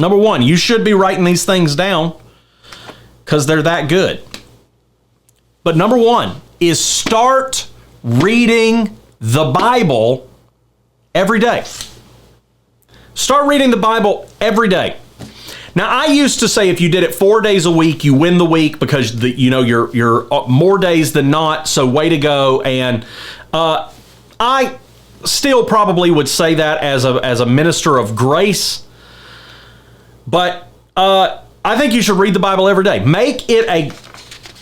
Number one, you should be writing these things down because they're that good. But number one is start reading the Bible every day. Start reading the Bible every day. Now, I used to say if you did it 4 days a week, you win the week because you're more days than not. So way to go. And I still probably would say that as a minister of grace. But I think you should read the Bible every day. Make it a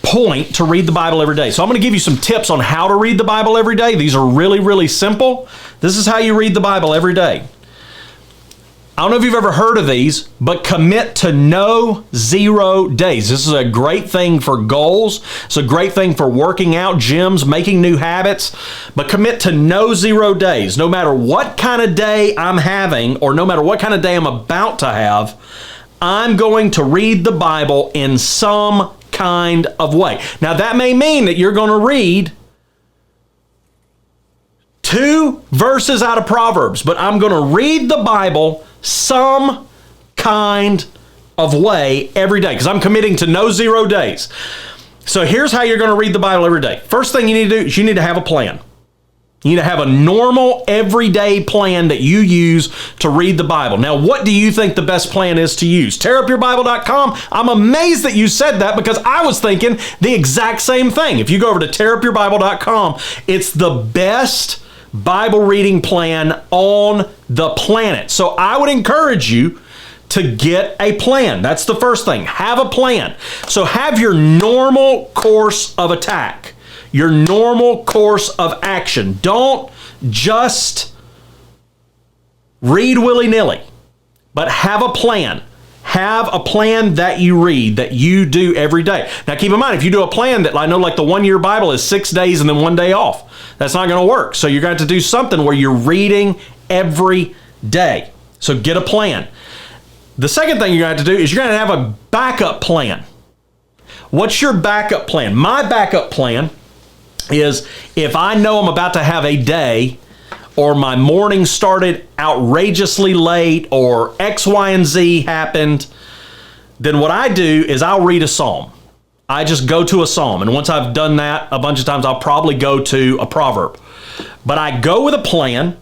point to read the Bible every day. So I'm going to give you some tips on how to read the Bible every day. These are really, really simple. This is how you read the Bible every day. I don't know if you've ever heard of these, but commit to no 0 days. This is a great thing for goals. It's a great thing for working out, gyms, making new habits. But commit to no 0 days. No matter what kind of day I'm having, or no matter what kind of day I'm about to have, I'm going to read the Bible in some kind of way. Now, that may mean that you're going to read 2 verses out of Proverbs, but I'm going to read the Bible some kind of way every day because I'm committing to no 0 days. So here's how you're going to read the Bible every day. First thing you need to do is you need to have a plan. You need to have a normal, everyday plan that you use to read the Bible. Now, what do you think the best plan is to use? TearUpYourBible.com. I'm amazed that you said that because I was thinking the exact same thing. If you go over to TearUpYourBible.com, it's the best Bible reading plan on the planet. So I would encourage you to get a plan. That's the first thing. Have a plan. So have your normal course of attack, your normal course of action. Don't just read willy-nilly, but have a plan. Have a plan that you read, that you do every day. Now, keep in mind, if you do a plan that, I know like the 1 year Bible is 6 days and then 1 day off, that's not going to work. So you're going to have to do something where you're reading every day. So get a plan. The second thing you're going to have to do is you're going to have a backup plan. What's your backup plan? My backup plan is if I know I'm about to have a day or my morning started outrageously late or X, Y, and Z happened, then what I do is I'll read a psalm. I just go to a psalm. And once I've done that a bunch of times, I'll probably go to a proverb. But I go with a plan,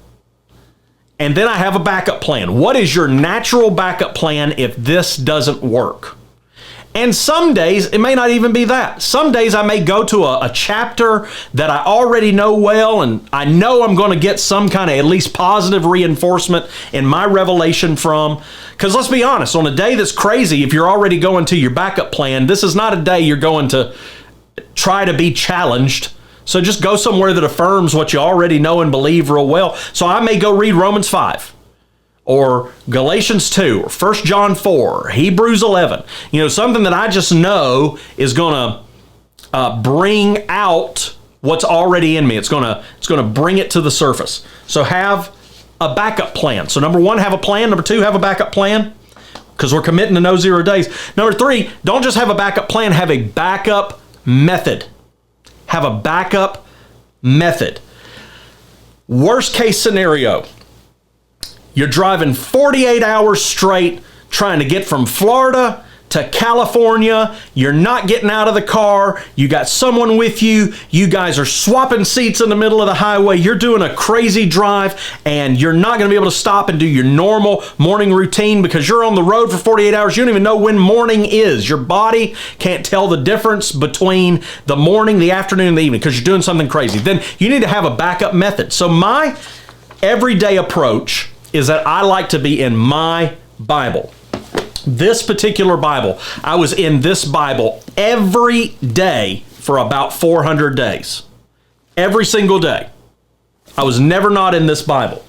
and then I have a backup plan. What is your natural backup plan if this doesn't work? And some days, it may not even be that. Some days I may go to a chapter that I already know well, and I know I'm going to get some kind of at least positive reinforcement in my revelation from. Because let's be honest, on a day that's crazy, if you're already going to your backup plan, this is not a day you're going to try to be challenged. So just go somewhere that affirms what you already know and believe real well. So I may go read Romans 5. Or Galatians 2, or 1 John 4, or Hebrews 11. You know, something that I just know is going to bring out what's already in me. It's going to bring it to the surface. So have a backup plan. So number one, have a plan. Number two, have a backup plan because we're committing to no 0 days. Number three, don't just have a backup plan, have a backup method. Have a backup method. Worst case scenario. You're driving 48 hours straight trying to get from Florida to California. You're not getting out of the car. You got someone with you. You guys are swapping seats in the middle of the highway. You're doing a crazy drive and you're not going to be able to stop and do your normal morning routine because you're on the road for 48 hours. You don't even know when morning is. Your body can't tell the difference between the morning, the afternoon, and the evening because you're doing something crazy. Then you need to have a backup method. So my everyday approach is that I like to be in my Bible. This particular Bible, I was in this Bible every day for about 400 days. Every single day. I was never not in this Bible.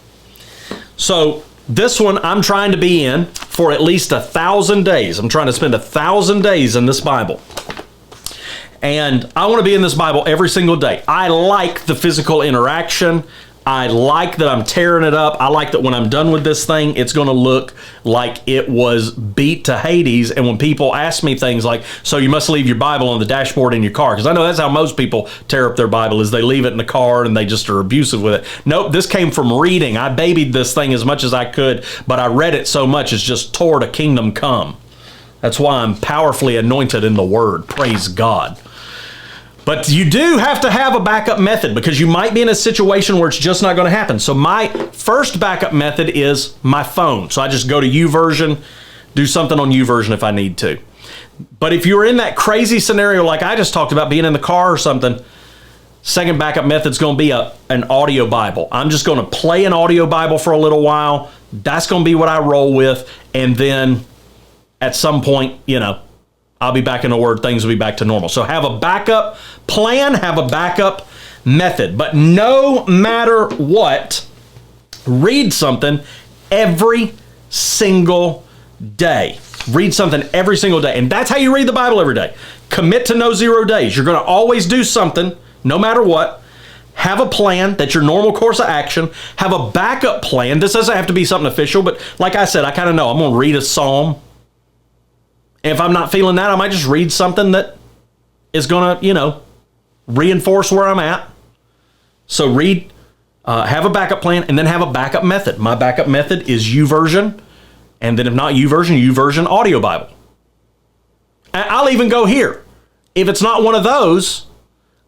So this one I'm trying to be in for at least 1,000 days. I'm trying to spend 1,000 days in this Bible. And I want to be in this Bible every single day. I like the physical interaction. I like that I'm tearing it up. I like that when I'm done with this thing, it's going to look like it was beat to Hades. And when people ask me things like, so you must leave your Bible on the dashboard in your car, because I know that's how most people tear up their Bible, is they leave it in the car and they just are abusive with it. Nope, this came from reading. I babied this thing as much as I could, but I read it so much it's just toward a kingdom come. That's why I'm powerfully anointed in the Word. Praise God. But you do have to have a backup method, because you might be in a situation where it's just not going to happen. So my first backup method is my phone. So I just go to YouVersion, do something on YouVersion if I need to. But if you're in that crazy scenario like I just talked about, being in the car or something, second backup method is going to be an audio Bible. I'm just going to play an audio Bible for a little while. That's going to be what I roll with. And then at some point, I'll be back in the Word, things will be back to normal. So have a backup plan, have a backup method. But no matter what, read something every single day. Read something every single day. And that's how you read the Bible every day. Commit to no 0 days. You're going to always do something, no matter what. Have a plan. That's your normal course of action. Have a backup plan. This doesn't have to be something official, but like I said, I kind of know. I'm going to read a psalm. If I'm not feeling that, I might just read something that is going to, reinforce where I'm at. So read, have a backup plan, and then have a backup method. My backup method is YouVersion, and then if not YouVersion audio Bible. I'll even go here. If it's not one of those,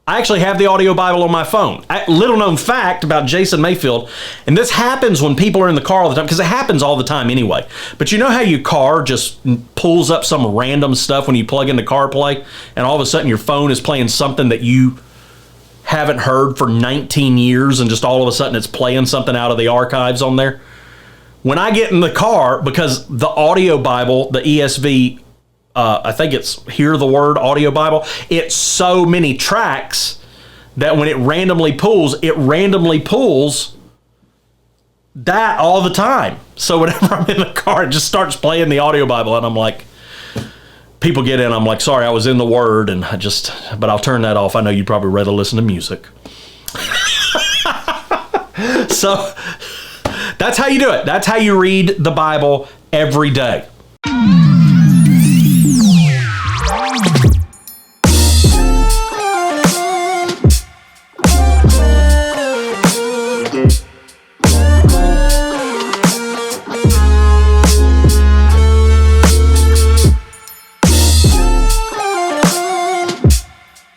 I actually have the audio Bible on my phone. Little known fact about Jason Mayfield, and this happens when people are in the car all the time, because it happens all the time anyway. But you know how your car just pulls up some random stuff when you plug into CarPlay, and all of a sudden your phone is playing something that you haven't heard for 19 years, and just all of a sudden it's playing something out of the archives on there? When I get in the car, because the audio Bible, the ESV, I think it's Hear the Word audio Bible, it's so many tracks that when it randomly pulls that all the time. So whenever I'm in the car, it just starts playing the audio Bible, and I'm like, people get in, I'm like, sorry, I was in the Word, and but I'll turn that off. I know you'd probably rather listen to music. So that's how you do it. That's how you read the Bible every day.